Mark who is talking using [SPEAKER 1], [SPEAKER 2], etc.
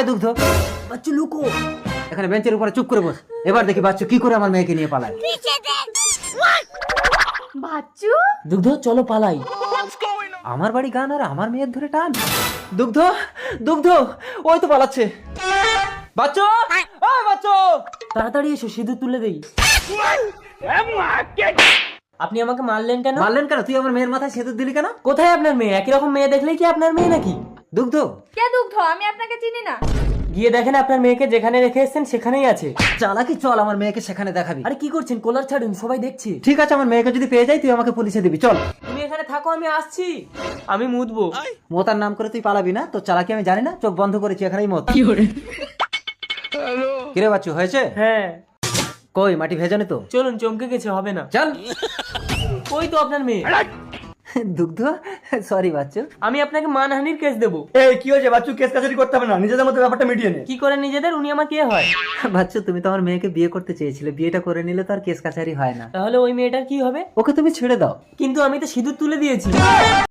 [SPEAKER 1] দুগ্ধ, বাচ্চু লুকো এখানে বেঞ্চের উপরে, চুপ করে বস। এবার দেখি বাচ্চু কি করে আমার মেয়েকে নিয়ে পালায়।
[SPEAKER 2] বাচ্চু,
[SPEAKER 3] দুগ্ধ চলো পালাই।
[SPEAKER 1] আমার বাড়ি গান আর আমার মেয়ের ধরে টান। দুগ্ধ, দুগ্ধ, ওই তো পালাচ্ছে। বাচ্চু, ওই বাচ্চু,
[SPEAKER 3] তাড়াতাড়ি এসো, সিঁদুর তুলে দেই। আপনি আমাকে মারলেন কেন?
[SPEAKER 1] মারলেন কেন? তুই আমার মেয়ের মাথায় সিঁদুর দিলি কেন?
[SPEAKER 3] কোথায় আপনার মেয়ে? একই রকম মেয়ে দেখলেই কি আপনার মেয়ে নাকি?
[SPEAKER 1] দুগ্ধ,
[SPEAKER 2] কে দুগ্ধ? আমি আপনাকে চিনি না।
[SPEAKER 3] গিয়ে দেখেন আপনার মেয়েকে যেখানে রেখে এসেছেন সেখানেই আছে।
[SPEAKER 1] চালাকি, চল আমার মেয়েকে সেখানে দেখাবি।
[SPEAKER 3] আরে কি করছেন? কলার ছাড়ুন, সবাই দেখছে।
[SPEAKER 1] ঠিক আছে, আমার মেয়েকে যদি পেয়ে যাই তুই আমাকে পুলিশে দিবি, চল।
[SPEAKER 3] তুমি এখানে থাকো, আমি আসছি। আমি মুতবো।
[SPEAKER 1] মোতার নাম করে তুই পালাবি না? তোর চালাকি আমি জানি না, চোখ বন্ধ করেছি, এখানেই মত। কিরে বাচ্চু, হয়েছে?
[SPEAKER 3] হ্যাঁ
[SPEAKER 1] কই মাটি ভেজানি তো?
[SPEAKER 3] চলুন, চমকে গেছে, হবে না।
[SPEAKER 1] চল।
[SPEAKER 3] ওই তো আপনার মেয়ে।
[SPEAKER 1] দুগ্ধ, সরি বাচ্চু।
[SPEAKER 3] আমি আপনাকে মানহানির কেস দেবো।
[SPEAKER 4] এই কি হয়েছে বাচ্চু? কেস কাছারি করতে হবে না, নিজেদের মধ্যে ব্যাপারটা মিটিয়ে নে।
[SPEAKER 3] কি করে নিজেদের? উনি আমার কে হয়?
[SPEAKER 1] বাচ্চু, তুমি তো আমার মেয়েকে বিয়ে করতে চেয়েছিলে, বিয়েটা করে নিলে তো আর কেস কাছারি হয় না।
[SPEAKER 3] তাহলে ওই মেয়েটার কি হবে?
[SPEAKER 1] ওকে তুমি ছেড়ে দাও।
[SPEAKER 3] কিন্তু আমি তো সিঁদুর তুলে দিয়েছি।